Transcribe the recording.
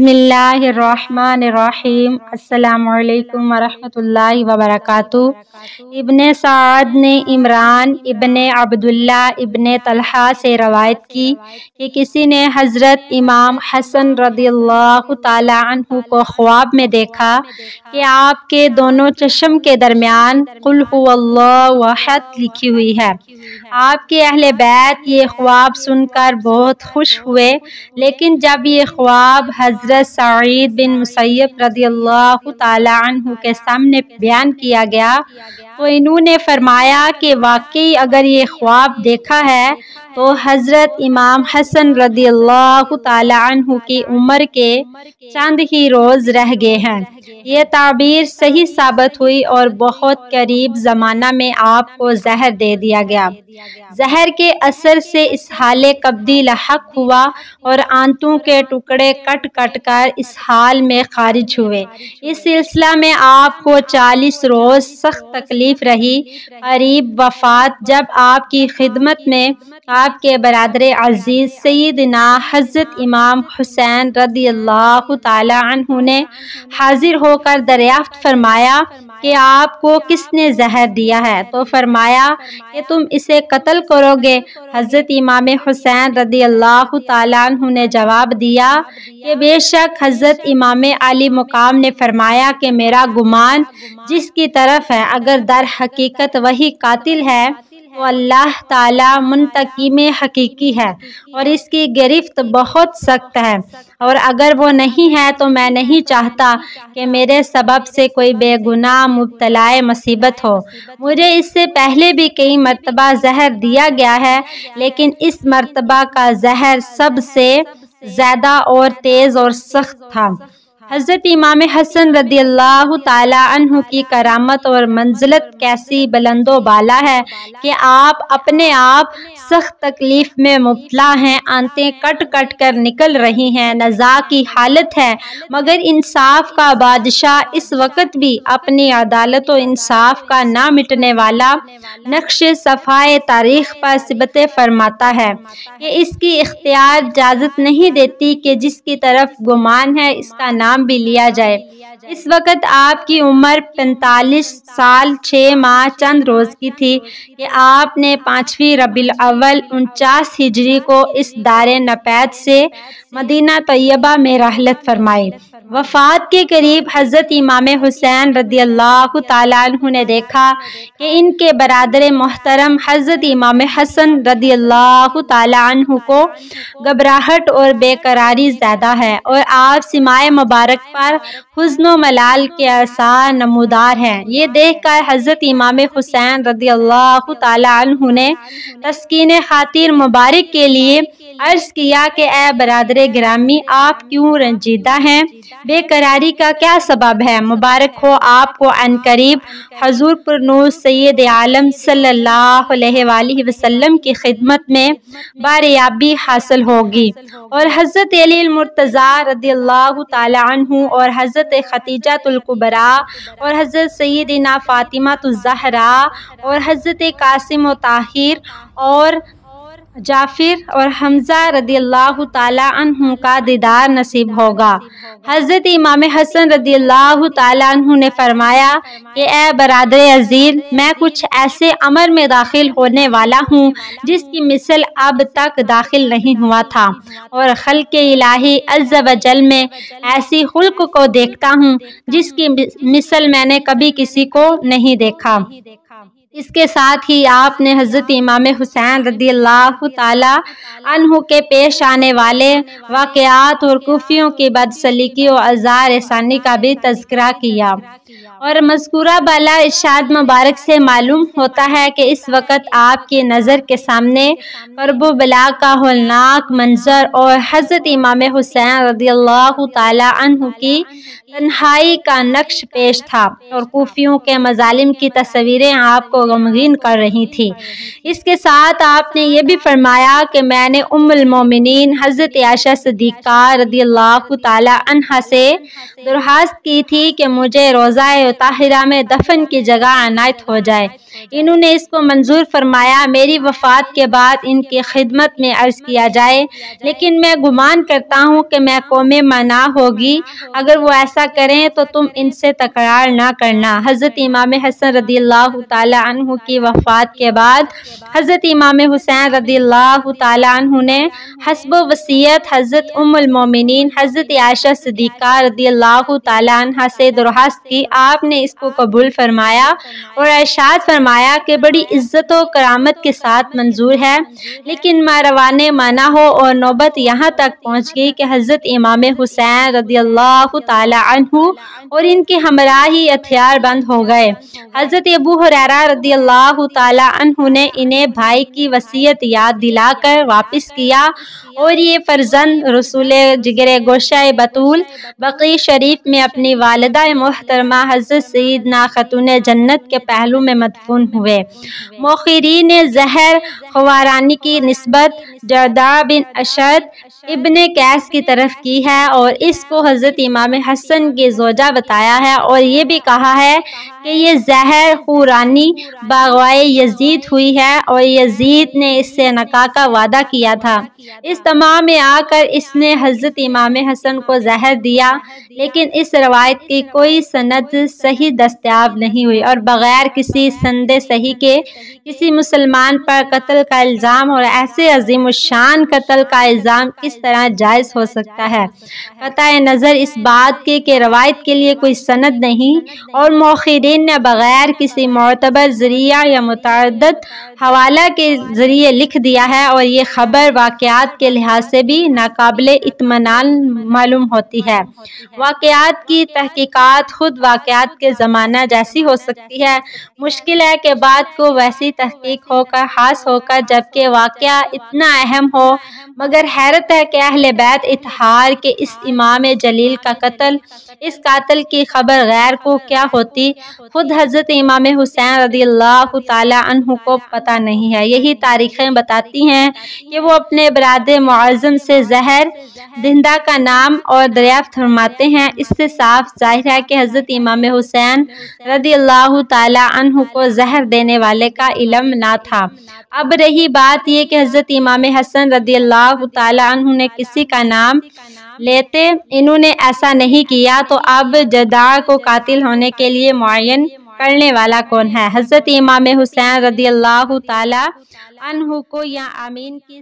बिस्मिल्लाहिर्रहमानिर्रहीम। अस्सलामु अलैकुम वरहमतुल्लाहि वबरकातुह। इब्ने साद ने इमरान इब्ने अब्दुल्ला इब्ने तलहा से रवायत की कि किसी ने हज़रत इमाम हसन रज़ियल्लाहु ताला अन्हु को ख्वाब में देखा कि आपके दोनों चश्म के दरमियान कुल हुवल्लाहु अहद लिखी हुई है। आपके अहले बैत ये ख्वाब सुनकर बहुत खुश हुए, लेकिन जब ये ख्वाब हज़रत सईद बिन मुसय्यब रज़ियल्लाहु ताला अन्हु के सामने बयान किया गया तो इन्होंने फरमाया कि वाकई अगर ये ख्वाब देखा है तो हज़रत इमाम हसन रज़ियल्लाहु ताला अन्हु की उम्र के चंद ही रोज़ रह गए हैं। ये ताबीर सही साबित हुई और बहुत करीब ज़माना में आपको जहर दे दिया गया। जहर के असर से इस हाले कब्दी लहक हुआ और आंतों के टुकड़े कट कट कर इस हाल में खारिज हुए। इस सिलसिला में आपको 40 रोज़ सख्त तकलीफ रही। करीब वफात जब आपकी खिदमत में आपके बरादर अजीज सैयदना हज़रत इमाम हुसैन रज़ियल्लाहु ताला अन्हु ने हाजिर होकर दरियाफ्त फरमाया कि आपको किसने जहर दिया है, तो फरमाया कि तुम इसे कत्ल करोगे। हज़रत इमाम हुसैन रज़ियल्लाहु ताला अन्हु ने जवाब दिया कि बेशक हज़रत इमाम अली मुकाम ने फरमाया कि मेरा गुमान जिसकी तरफ है अगर दर हकीकत वही कातिल है तो अल्लाह ताला मुंतकीम हकीकी है और इसकी गिरफ्त बहुत सख्त है, और अगर वो नहीं है तो मैं नहीं चाहता कि मेरे सबब से कोई बेगुनाह मुब्तलाए मुसीबत हो। मुझे इससे पहले भी कई मर्तबा जहर दिया गया है, लेकिन इस मर्तबा का जहर सबसे ज़्यादा और तेज़ और सख्त था। हज़रत इमाम हसन रज़ियल्लाहु ताला अन्हु की करामत और मंजिलत कैसी बुलंदो बाला है कि आप अपने आप सख्त तकलीफ में मुब्तला हैं। आंतें कट कट कर निकल रही हैं, नज़ा की हालत है, मगर इंसाफ का बादशाह इस वक्त भी अपनी अदालत और इंसाफ का ना मिटने वाला नक्श सफ़ाए तारीख पर सिबत फरमाता है कि इसकी इख्तियार इजाज़त नहीं देती कि जिसकी तरफ गुमान है इसका नाम भी लिया जाए। इस वक्त आपकी उम्र 45 साल 6 माह चंद रोज़ की थी कि आपने 5वीं रबीउल अव्वल 49 हिजरी को इस दारे नपैद से मदीना तैयबा में रहलत फरमाई। वफ़ात के करीब हज़रत इमाम हुसैन रज़ियल्लाहु ताला अन्हु ने देखा कि इनके बरादर मोहतरम हज़रत इमाम हसन रज़ियल्लाहु ताला अन्हु को घबराहट और बेकरारी ज़्यादा है और आप सिमाए मुबारक पर हुज़्न व मलाल के आसार नमूदार हैं। ये देखकर हज़रत इमाम हुसैन रज़ियल्लाहु ताला अन्हु ने तस्कीन खातिर मुबारक के लिए अर्ज़ किया कि ए बरादर गिरामी, आप क्यों रंजीदा हैं? बेकरारी का क्या सबब है? मुबारक हो आपको अनकरीब हजूर पर नूर सैयद आलम सल्लल्लाहु अलैहि वसल्लम की खिदमत में बारियाबी हासिल होगी। और हज़रत अली मुर्तज़ा रज़ियल्लाहु ताला अन्हु और हज़रत खतीजातुल कुबरा और हज़रत सैयदिना फातिमातुज़ ज़हरा और हज़रत कासिम व ताहिर और जाफिर और हमजा रज़ियल्लाहु ताला अन्हु का दीदार नसीब होगा। हज़रत इमाम हसन रज़ियल्लाहु ताला अन्हु ने फरमाया कि ए बरादर अजीज, मैं कुछ ऐसे अमर में दाखिल होने वाला हूँ जिसकी मिसल अब तक दाखिल नहीं हुआ था, और खल्क़े इलाही अज़्ज़ व जल में ऐसी खुल्क़ को देखता हूँ जिसकी मिसल मैंने कभी किसी को नहीं देखा। इसके साथ ही आपने हज़रत इमाम हुसैन रज़ियल्लाहु ताला अन्हु के पेश आने वाले वाक़यात और कुफियों की बदसलीकी और अज़ार एहसानी का भी तज़किरा किया। और मज़कूरा बाला इरशाद मुबारक से मालूम होता है कि इस वक़्त आपकी नज़र के सामने करबो बला का होलनाक मंजर और हज़रत इमाम हुसैन रज़ियल्लाहु ताला अन्हु की تنہائی کا نقش پیش تھا اور کوفیوں کے مظالم کی تصویریں آپ کو غمگین کر رہی تھیں۔ اس کے ساتھ آپ نے یہ بھی فرمایا کہ میں نے ام المومنین حضرت عائشہ صدیقہ رضی اللہ تعالی عنہا سے درخواست کی تھی کہ مجھے روضہ طاہرہ میں دفن کی جگہ عنایت ہو جائے۔ انہوں نے اس کو منظور فرمایا۔ میری وفات کے بعد ان کی خدمت میں عرض کیا جائے، لیکن میں گمان کرتا ہوں کہ میں قوم منع ہوگی، اگر وہ ایسا کریں تو تم ان سے تکرار نہ کرنا۔ حضرت امام حسن رضی اللہ تعالی عنہ کی وفات کے بعد حضرت امام حسین رضی اللہ تعالی عنہ نے حسب وصیت حضرت ام المومنین حضرت عائشہ صدیقہ رضی اللہ تعالی عنہا سے درخواست کی۔ آپ نے اس کو قبول فرمایا اور ارشاد فرمایا کہ بڑی عزت و کرامت کے ساتھ منظور ہے، لیکن مہروان منع ہو۔ اور نوبت یہاں تک پہنچ گئی کہ حضرت امام حسین رضی اللہ تعالی عنہ اور ان کے ہمراہ ہی ہتھیار بند ہو گئے۔ حضرت ابو ہریرہ رضی اللہ تعالی عنہ نے انہیں بھائی کی وصیت یاد دلا کر واپس کیا اور یہ فرزند رسول جگر گوشہ بطول بقیع شریف میں اپنی والدہ محترمہ حضرت سیدنا خاتون جنت کے پہلو میں مدفون ہوئے۔ مؤخرین نے زہر خوارانی کی نسبت جرداء بن اشد ابن قیس کی طرف کی ہے اور اس کو حضرت امام حسن کی زوجہ بتایا ہے، اور یہ بھی کہا ہے کہ یہ زہر خورانی باغوائے یزید ہوئی ہے اور یزید نے اس سے نکاح کا وعدہ کیا تھا۔ اس تمام میں آ کر اس نے حضرت امام حسن کو زہر دیا، لیکن اس روایت کی کوئی سند صحیح دستیاب نہیں ہوئی، اور بغیر کسی سند صحیح کے کسی مسلمان پر قتل کا الزام اور ایسے عظیم الشان قتل کا الزام کس طرح جائز ہو سکتا ہے؟ قطع نظر اس بات کے کہ روایت کے لیے کوئی سند نہیں اور مؤخرین نے بغیر کسی معتبر ذریعہ یا متعدد حوالہ کے ذریعے لکھ دیا ہے، اور یہ خبر واقعات کے لحاظ سے بھی ناقابل اطمینان معلوم ہوتی ہے۔ واقعات کی تحقیقات خود واقعات کے زمانہ جیسی ہو سکتی ہے، مشکل ہے کہ بات کو ویسی تحقیق ہو کر خاص ہو کر جبکہ واقعہ اتنا اہم ہو، مگر حیرت ہے کہ اہل بیت اطہار کے اس امام جلیل کا قتل، اس قاتل کی خبر غیر کو کیا ہوتی، خود حضرت امام حسین رضی اللہ تعالی عنہ کو پتہ نہیں ہے۔ یہی تاریخیں بتاتی ہیں کہ وہ اپنے برادر معظم سے زہر دہندہ کا نام اور دریافت فرماتے ہیں۔ اس سے صاف ظاہر ہے کہ حضرت امام حسین رضی اللہ تعالی عنہ کو زہر دینے والے کا علم نہ تھا۔ اب رہی بات یہ کہ حضرت امام حسن رضی اللہ تعالی عنہ نے کسی کا نام لیتے انہوں نے ایسا نہیں کیا، تو اب جرداء کو قاتل ہونے کے لیے معین کرنے والا کون ہے؟ حضرت امام حسین رضی اللہ تعالی عنہ کو یا آمین کی